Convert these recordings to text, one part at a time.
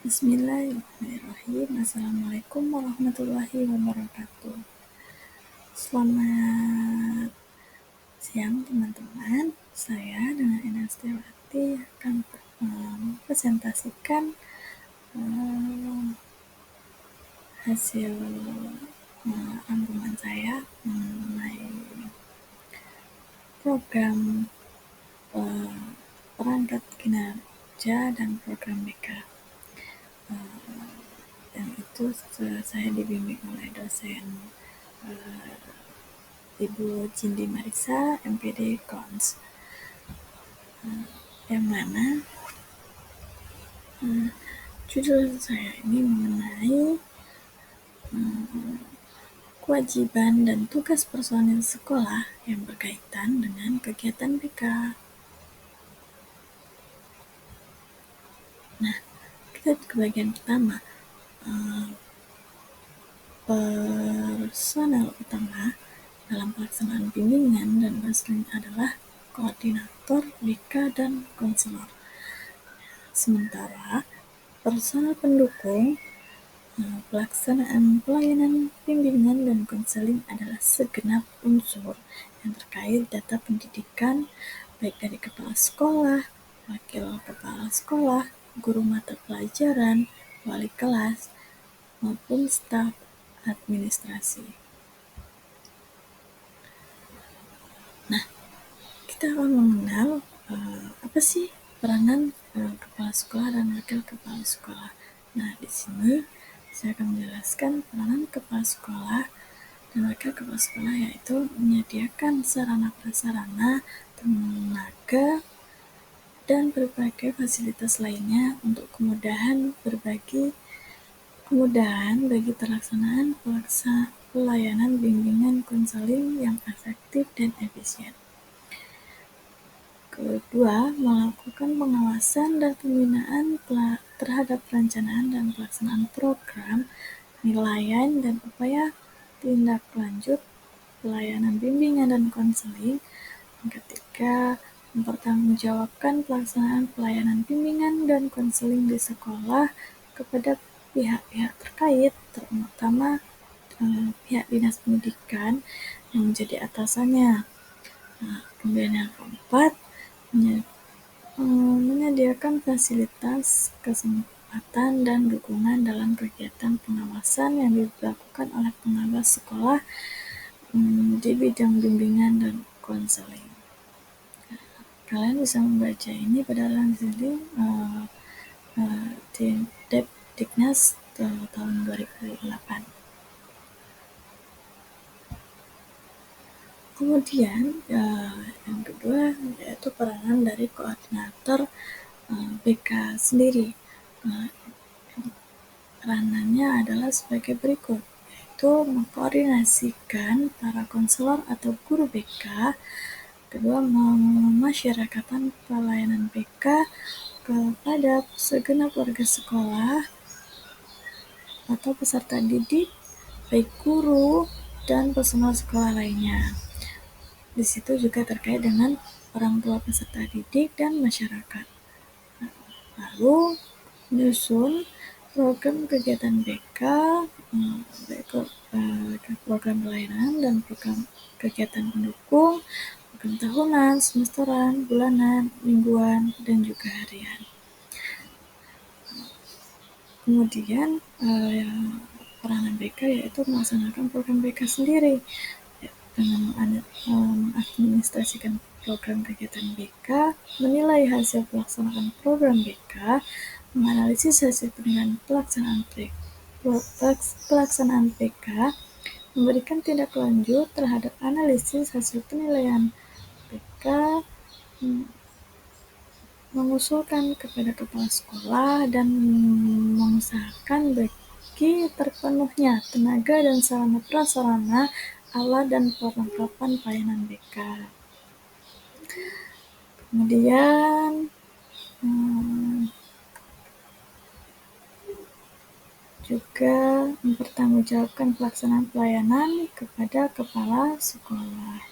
Bismillahirrahmanirrahim. Assalamualaikum warahmatullahi wabarakatuh. Selamat siang teman-teman. Saya dengan Ina Setiawati akan presentasikan hasil rangkuman saya mengenai program perangkat kinerja dan program BK. Yang itu saya dibimbing oleh dosen Ibu Cindy Marisa, MPD Kons, yang mana judul saya ini mengenai kewajiban dan tugas personil sekolah yang berkaitan dengan kegiatan BK. Nah, kita ke bagian pertama. Personel utama dalam pelaksanaan bimbingan dan konseling adalah koordinator, BK, dan konselor. Sementara personel pendukung pelaksanaan pelayanan bimbingan dan konseling adalah segenap unsur yang terkait data pendidikan, baik dari kepala sekolah, wakil kepala sekolah, guru mata pelajaran, wali kelas, maupun staf administrasi. Nah, kita akan mengenal apa sih peranan kepala sekolah dan wakil kepala sekolah. Nah, di sini saya akan menjelaskan peranan kepala sekolah dan wakil kepala sekolah, yaitu menyediakan sarana prasarana, tenaga, dan berbagai fasilitas lainnya untuk kemudahan bagi pelaksanaan pelayanan bimbingan konseling yang efektif dan efisien. Kedua, melakukan pengawasan dan pembinaan terhadap perencanaan dan pelaksanaan program, penilaian, dan upaya tindak lanjut pelayanan bimbingan dan konseling. Yang ketiga, mempertanggungjawabkan pelaksanaan pelayanan bimbingan dan konseling di sekolah kepada pihak-pihak terkait, terutama pihak dinas pendidikan yang menjadi atasannya. Nah, kemudian yang keempat, menyediakan fasilitas, kesempatan, dan dukungan dalam kegiatan pengawasan yang dilakukan oleh pengawas sekolah di bidang bimbingan dan konseling. Kalian bisa membaca ini pada langsung di Depdiknas tahun 2008. Kemudian yang kedua yaitu peranan dari koordinator BK sendiri. Peranannya adalah sebagai berikut, yaitu mengkoordinasikan para konselor atau guru BK. Kedua, memasyarakatkan pelayanan BK kepada segenap warga sekolah atau peserta didik, baik guru dan personel sekolah lainnya. Di situ juga terkait dengan orang tua peserta didik dan masyarakat. Lalu menyusun program kegiatan BK, baik program pelayanan dan program kegiatan pendukung, program tahunan, semesteran, bulanan, mingguan, dan juga harian. Kemudian peranan BK yaitu melaksanakan program BK sendiri dengan mengadministrasikan program kegiatan BK, menilai hasil pelaksanaan program BK, menganalisis hasil penilaian pelaksanaan BK, memberikan tindak lanjut terhadap analisis hasil penilaian BK, mengusulkan kepada kepala sekolah, dan mengusahakan bagi terpenuhnya tenaga dan sarana prasarana, alat, dan perlengkapan pelayanan BK. Kemudian juga mempertanggungjawabkan pelaksanaan pelayanan kepada kepala sekolah.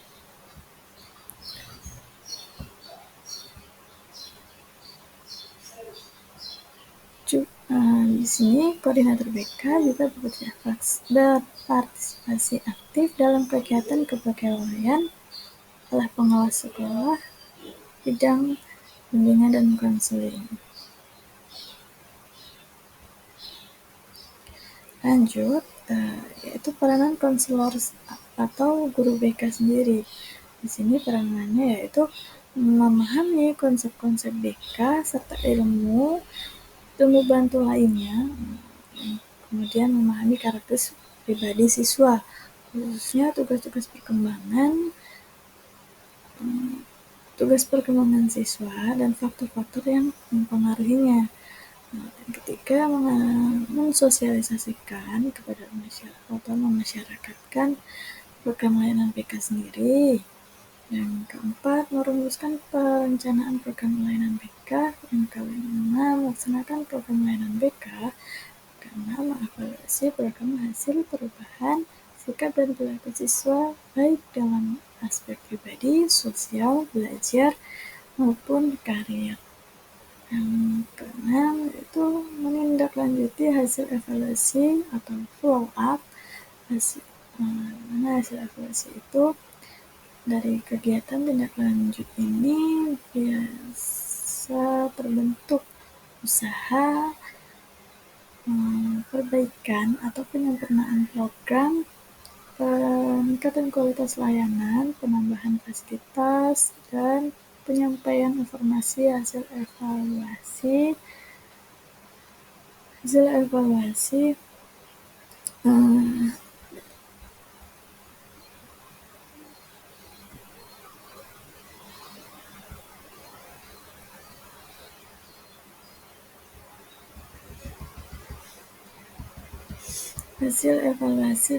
Di sini koordinator BK juga berpartisipasi aktif dalam kegiatan kepegawaian oleh pengawas sekolah, bidang bimbingan dan konseling. Lanjut, yaitu peranan konselor atau guru BK sendiri. Di sini peranannya yaitu memahami konsep-konsep BK serta ilmu bantu lainnya, kemudian memahami karakter pribadi siswa, khususnya tugas perkembangan siswa dan faktor-faktor yang mempengaruhinya. Dan ketiga, mensosialisasikan kepada masyarakat atau memasyarakatkan program layanan BK sendiri. Yang keempat, merumuskan perencanaan program layanan BK. Yang kelima, melaksanakan program layanan BK. Karena mengevaluasi program hasil perubahan sikap dan perilaku siswa baik dalam aspek pribadi, sosial, belajar, maupun karir. Yang keenam itu menindaklanjuti hasil evaluasi atau follow up. Mana hasil evaluasi itu dari kegiatan tindak lanjut ini biasa terbentuk usaha perbaikan atau penyempurnaan program, peningkatan kualitas layanan, penambahan fasilitas, dan penyampaian informasi hasil evaluasi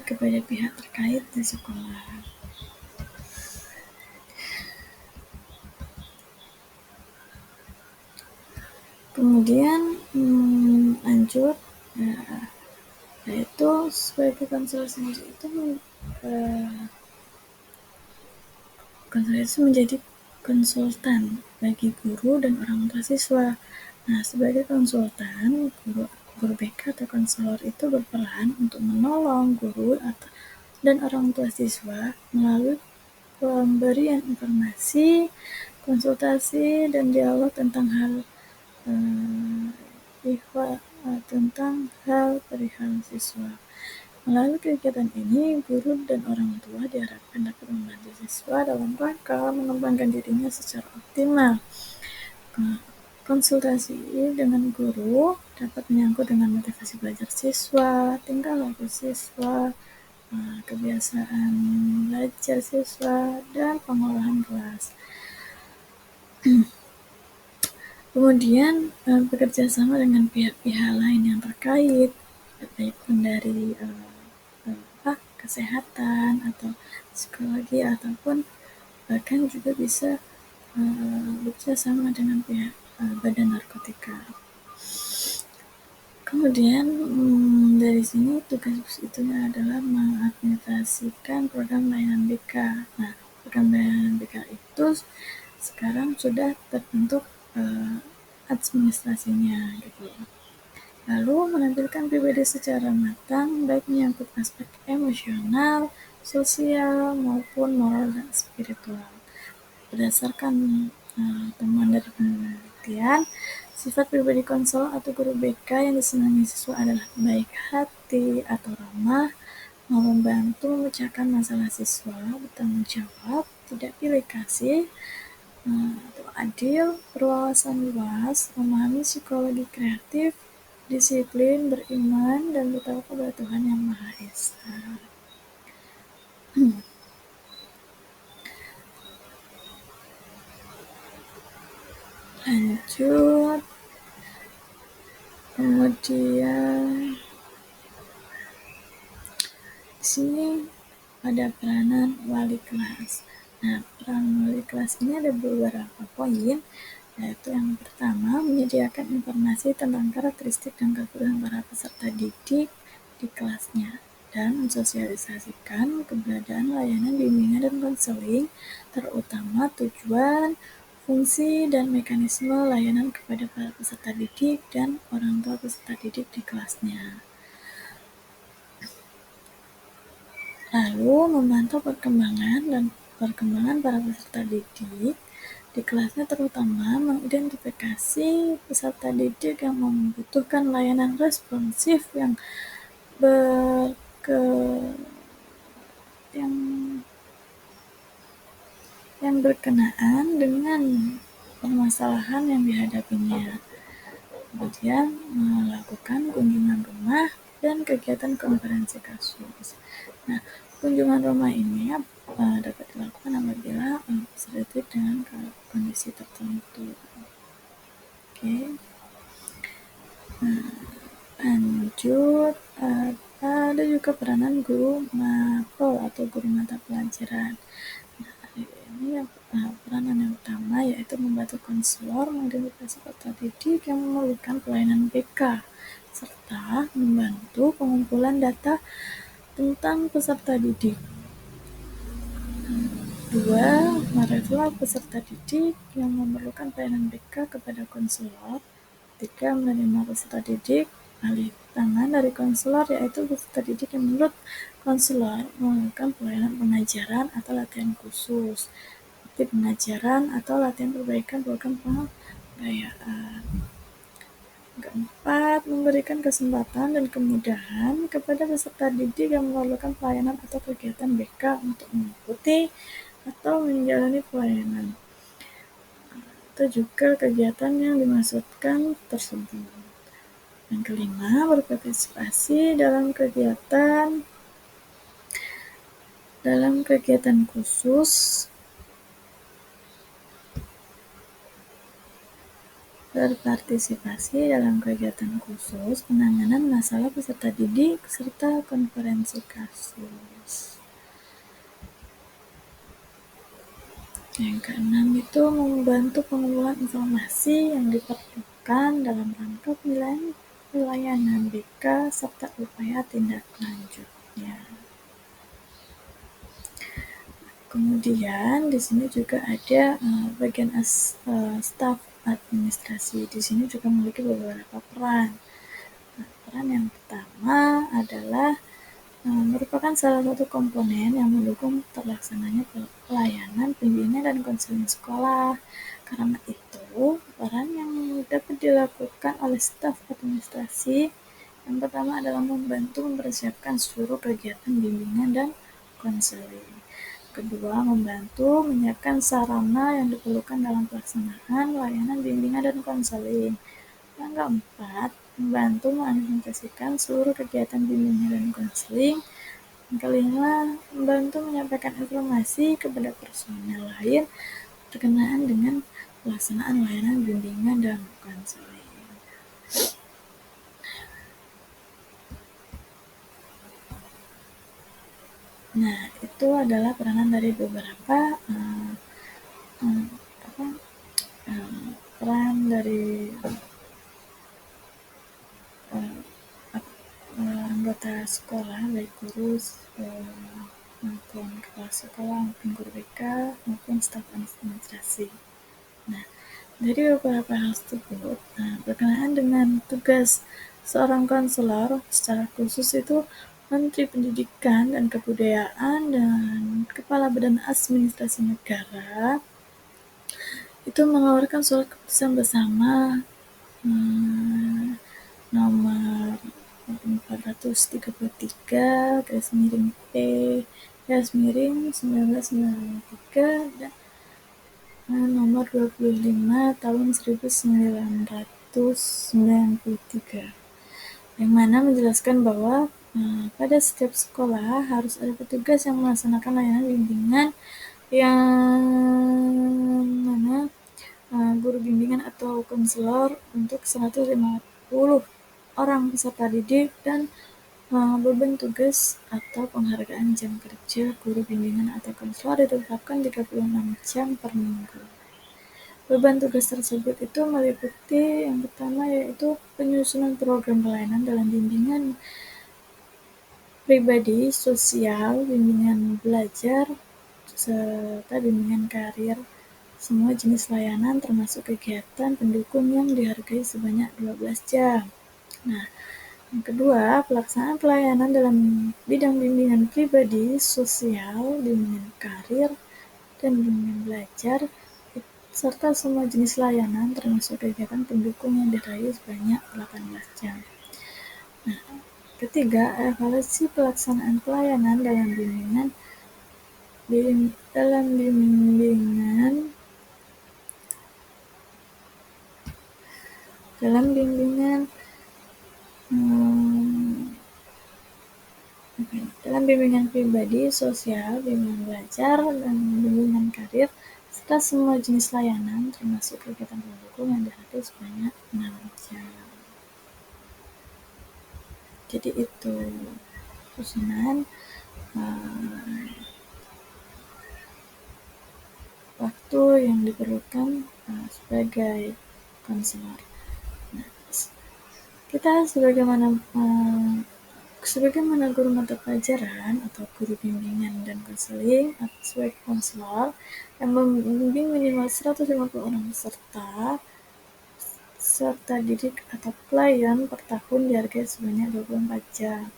kepada pihak terkait di sekolah. Kemudian lanjut, yaitu sebagai konselor sendiri itu konselor itu menjadi konsultan bagi guru dan orang tua siswa. Nah, sebagai konsultan, guru BK atau konselor itu berperan untuk menolong guru dan orang tua siswa melalui pemberian informasi, konsultasi, dan dialog tentang perihal siswa. Melalui kegiatan ini, guru dan orang tua diharapkan dapat membantu siswa dalam rangka mengembangkan dirinya secara optimal. Konsultasi dengan guru dapat menyangkut dengan motivasi belajar siswa, tingkah laku siswa, kebiasaan belajar siswa, dan pengolahan kelas. Kemudian bekerja sama dengan pihak-pihak lain yang terkait, baik pun dari kesehatan atau psikologi, ataupun bahkan juga bisa bekerja sama dengan pihak badan narkotika. Kemudian dari sini tugas itunya adalah mengadministrasikan program layanan BK. Nah, program layanan BK itu sekarang sudah terbentuk administrasinya gitu. Lalu menampilkan pribadi secara matang, baik menyangkut aspek emosional, sosial, maupun moral dan spiritual. Berdasarkan temuan dari penelitian, sifat pribadi konselor atau guru BK yang disenangi siswa adalah baik hati atau ramah, mau membantu memecahkan masalah siswa, bertanggung jawab, tidak pilih kasih, atau adil, berwawasan luas, memahami psikologi kreatif, disiplin, beriman, dan bertawakal kepada Tuhan Yang Maha Esa. Lanjut, kemudian di sini ada peranan wali kelas. Nah, peran wali kelas ini ada beberapa poin, yaitu yang pertama, menyediakan informasi tentang karakteristik dan kebutuhan para peserta didik di kelasnya, dan mensosialisasikan keberadaan layanan bimbingan dan konseling, terutama tujuan, fungsi dan mekanisme layanan kepada para peserta didik dan orang tua peserta didik di kelasnya. Lalu memantau perkembangan para peserta didik di kelasnya, terutama mengidentifikasi peserta didik yang membutuhkan layanan responsif yang berkenaan dengan permasalahan yang dihadapinya. Kemudian melakukan kunjungan rumah dan kegiatan konferensi kasus. Nah, kunjungan rumah ini dapat dilakukan apabila peserta dengan kondisi tertentu. Oke. Lanjut, ada juga peranan guru mapel atau guru mata pelajaran. Nah, ini peranan yang utama yaitu membantu konselor mengidentifikasi peserta didik yang memerlukan pelayanan BK serta membantu pengumpulan data tentang peserta didik. 2. Merefer peserta didik yang memerlukan pelayanan BK kepada konselor. 3. Menerima peserta didik alih tangan dari konselor, yaitu peserta didik yang menurut konselor memerlukan pelayanan pengajaran atau latihan khusus, seperti pengajaran atau latihan perbaikan program pemberdayaan. 4. Memberikan kesempatan dan kemudahan kepada peserta didik yang memerlukan pelayanan atau kegiatan BK untuk mengikuti atau menjalani pelayanan atau juga kegiatan yang dimaksudkan tersebut. Yang kelima, berpartisipasi dalam kegiatan khusus penanganan masalah peserta didik serta konferensi kasus. Yang keenam itu membantu pengumpulan informasi yang diperlukan dalam rangka pelayanan BK serta upaya tindak lanjutnya. Kemudian di sini juga ada bagian staf administrasi. Di sini juga memiliki beberapa peran. Peran yang pertama adalah merupakan salah satu komponen yang mendukung terlaksananya pelayanan pembinaan dan konseling sekolah. Karena itu, peran yang dapat dilakukan oleh staf administrasi yang pertama adalah membantu mempersiapkan seluruh kegiatan bimbingan dan konseling. Kedua, membantu menyiapkan sarana yang diperlukan dalam pelaksanaan layanan bimbingan dan konseling. Yang keempat, membantu mengimplementasikan seluruh kegiatan bimbingan dan konseling. Yang kelima, membantu menyampaikan informasi kepada personel lain berkenaan dengan pelaksanaan layanan bimbingan dan konseling. Nah, itu adalah peranan dari beberapa peran dari anggota sekolah, baik guru maupun kepala sekolah, maupun guru BK, maupun staf administrasi. Nah, dari beberapa hal tersebut, berkenaan dengan tugas seorang konselor secara khusus itu Menteri Pendidikan dan Kebudayaan dan Kepala Badan Administrasi Negara itu mengeluarkan surat keputusan bersama nomor 433/P/1993 dan nomor 25 tahun 1993, yang mana menjelaskan bahwa pada setiap sekolah harus ada petugas yang melaksanakan layanan bimbingan yang mana guru bimbingan atau konselor untuk 150 orang peserta didik dan beban tugas atau penghargaan jam kerja guru bimbingan atau konselor ditetapkan 36 jam per minggu. Beban tugas tersebut itu meliputi yang pertama yaitu penyusunan program pelayanan dalam bimbingan pribadi, sosial, bimbingan belajar, serta bimbingan karir semua jenis layanan termasuk kegiatan pendukung yang dihargai sebanyak 12 jam. Nah, yang kedua, pelaksanaan pelayanan dalam bidang bimbingan pribadi, sosial, bimbingan karir, dan bimbingan belajar, serta semua jenis layanan termasuk kegiatan pendukung yang dihargai sebanyak 18 jam. Nah, ketiga, evaluasi pelaksanaan pelayanan dalam bimbingan dalam bimbingan pribadi, sosial, bimbingan belajar, dan bimbingan karir, serta semua jenis layanan termasuk kegiatan pendukung yang dihargai sebanyak 6 jam. Jadi itu susunan waktu yang diperlukan sebagai konselor. Nah, kita sebagaimana guru mata pelajaran atau guru bimbingan dan konseling atau sebagai konselor yang membimbing minimal 150 orang serta didik atau klien per tahun dihargai sebanyak 24 jam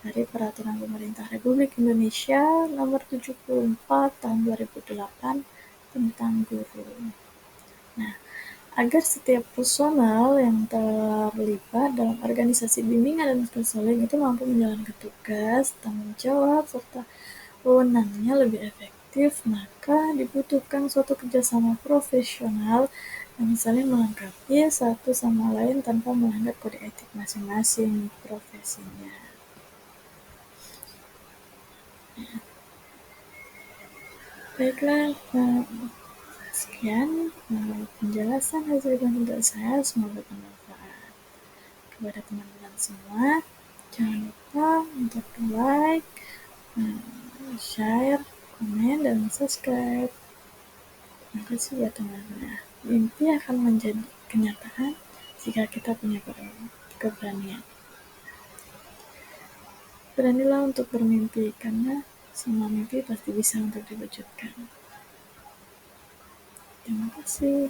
dari Peraturan Pemerintah Republik Indonesia Nomor 74 Tahun 2008 tentang guru. Nah, agar setiap personel yang terlibat dalam organisasi bimbingan dan konseling itu mampu menjalankan tugas, tanggung jawab, serta wewenangnya lebih efektif, maka dibutuhkan suatu kerjasama profesional yang saling melengkapi satu sama lain tanpa melanggar kode etik masing-masing profesinya. Baiklah, sekian penjelasan hasil konsultasi saya, semoga bermanfaat kepada teman-teman semua. Jangan lupa untuk like, share, komen, dan subscribe. Terima kasih ya teman-teman. Mimpi akan menjadi kenyataan jika kita punya keberanian. Beranilah untuk bermimpi, karena semua mimpi pasti bisa untuk diwujudkan. Terima kasih.